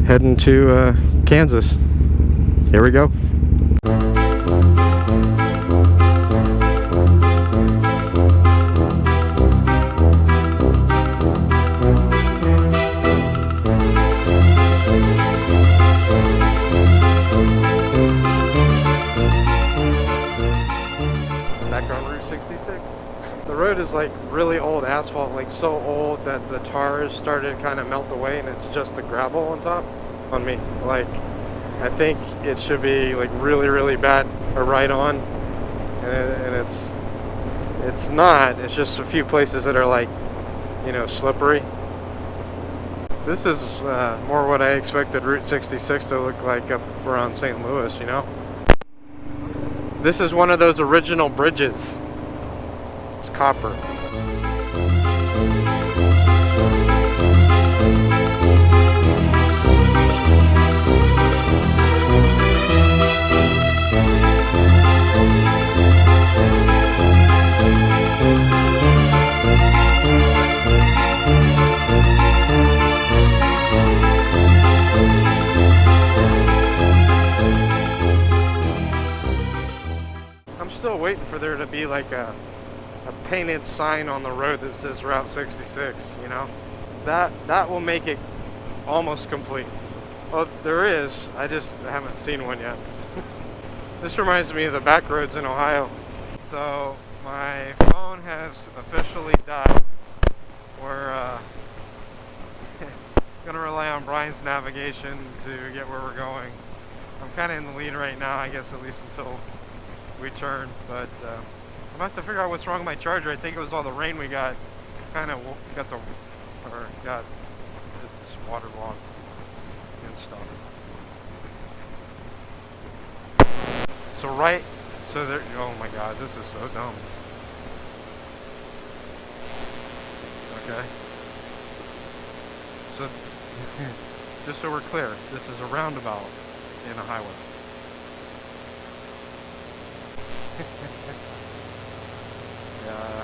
heading to Kansas. Here we go. Back on Route 66. The road is like really old asphalt, like so old that the tar started to kind of melt away and it's just the gravel on top. On me, like I think it should be like really bad a ride on, and it's not. It's just a few places that are like, you know, slippery. This is more what I expected Route 66 to look like up around St. Louis, you know. This is one of those original bridges. It's copper. Still waiting for there to be like a painted sign on the road that says Route 66, you know. That will make it almost complete. Well, there is, I just haven't seen one yet. This reminds me of the back roads in Ohio. So my phone has officially died. We're gonna rely on Brian's navigation to get where we're going. I'm kind of in the lead right now, I guess, at least until we turn, but I'm gonna have to figure out what's wrong with my charger. I think it was all the rain we got. Kind of got it's waterlogged and stuff. So there. Oh my God, this is so dumb. Okay. So just so we're clear, this is a roundabout in a highway. Yeah.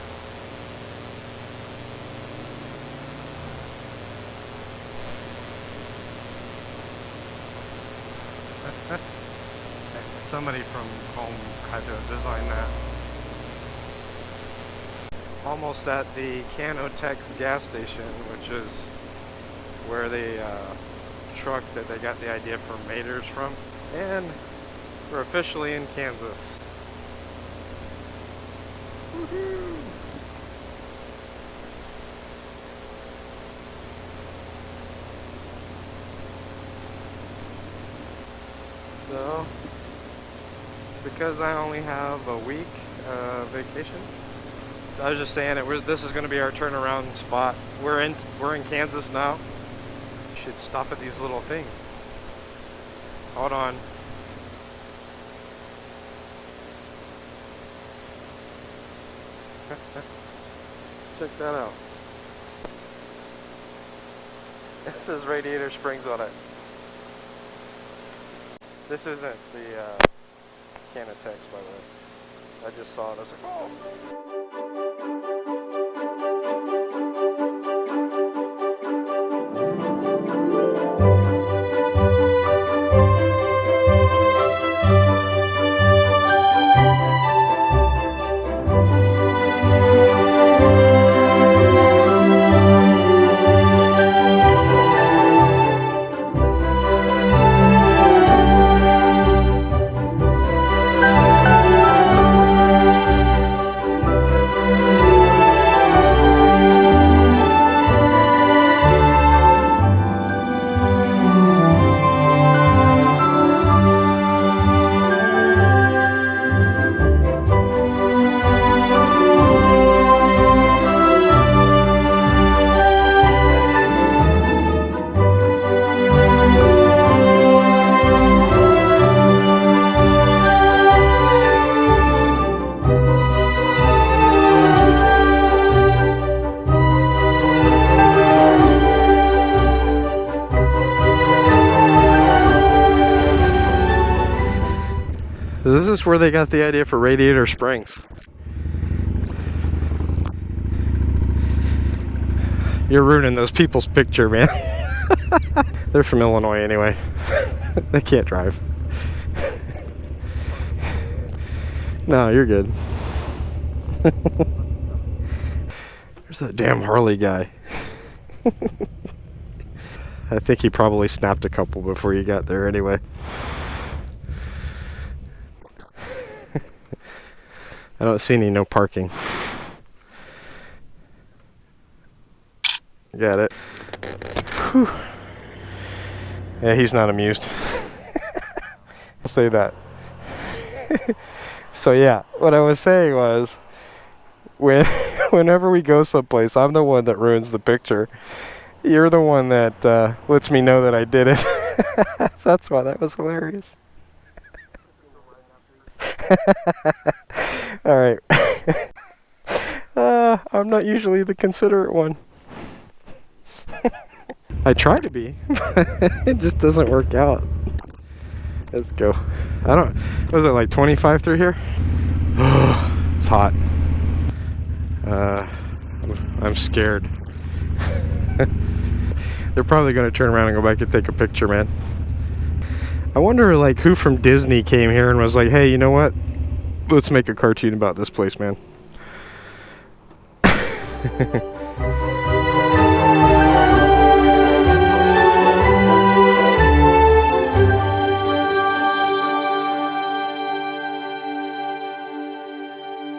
Somebody from home had to design that. Almost at the Canotex gas station, which is where the truck that they got the idea for Maters from. And we're officially in Kansas. Woohoo! So, because I only have a week vacation, I was just saying this is going to be our turnaround spot. We're in Kansas now. We should stop at these little things. Hold on. Check that out. It says Radiator Springs on it. This isn't the Canotex, by the way. I just saw it. I was like, oh. This is where they got the idea for Radiator Springs. You're ruining those people's picture, man. They're from Illinois anyway. They can't drive. No, you're good. There's that damn Harley guy. I think he probably snapped a couple before you got there anyway. I don't see any no parking. Got it. Whew. Yeah, he's not amused. I'll say that. So yeah, what I was saying was, whenever we go someplace, I'm the one that ruins the picture. You're the one that lets me know that I did it. So that's why that was hilarious. Alright. I'm not usually the considerate one. I try to be, but it just doesn't work out. Let's go. Was it like 25 through here? It's hot. I'm scared. They're probably going to turn around and go back and take a picture, man. I wonder, like, who from Disney came here and was like, hey, you know what? Let's make a cartoon about this place, man.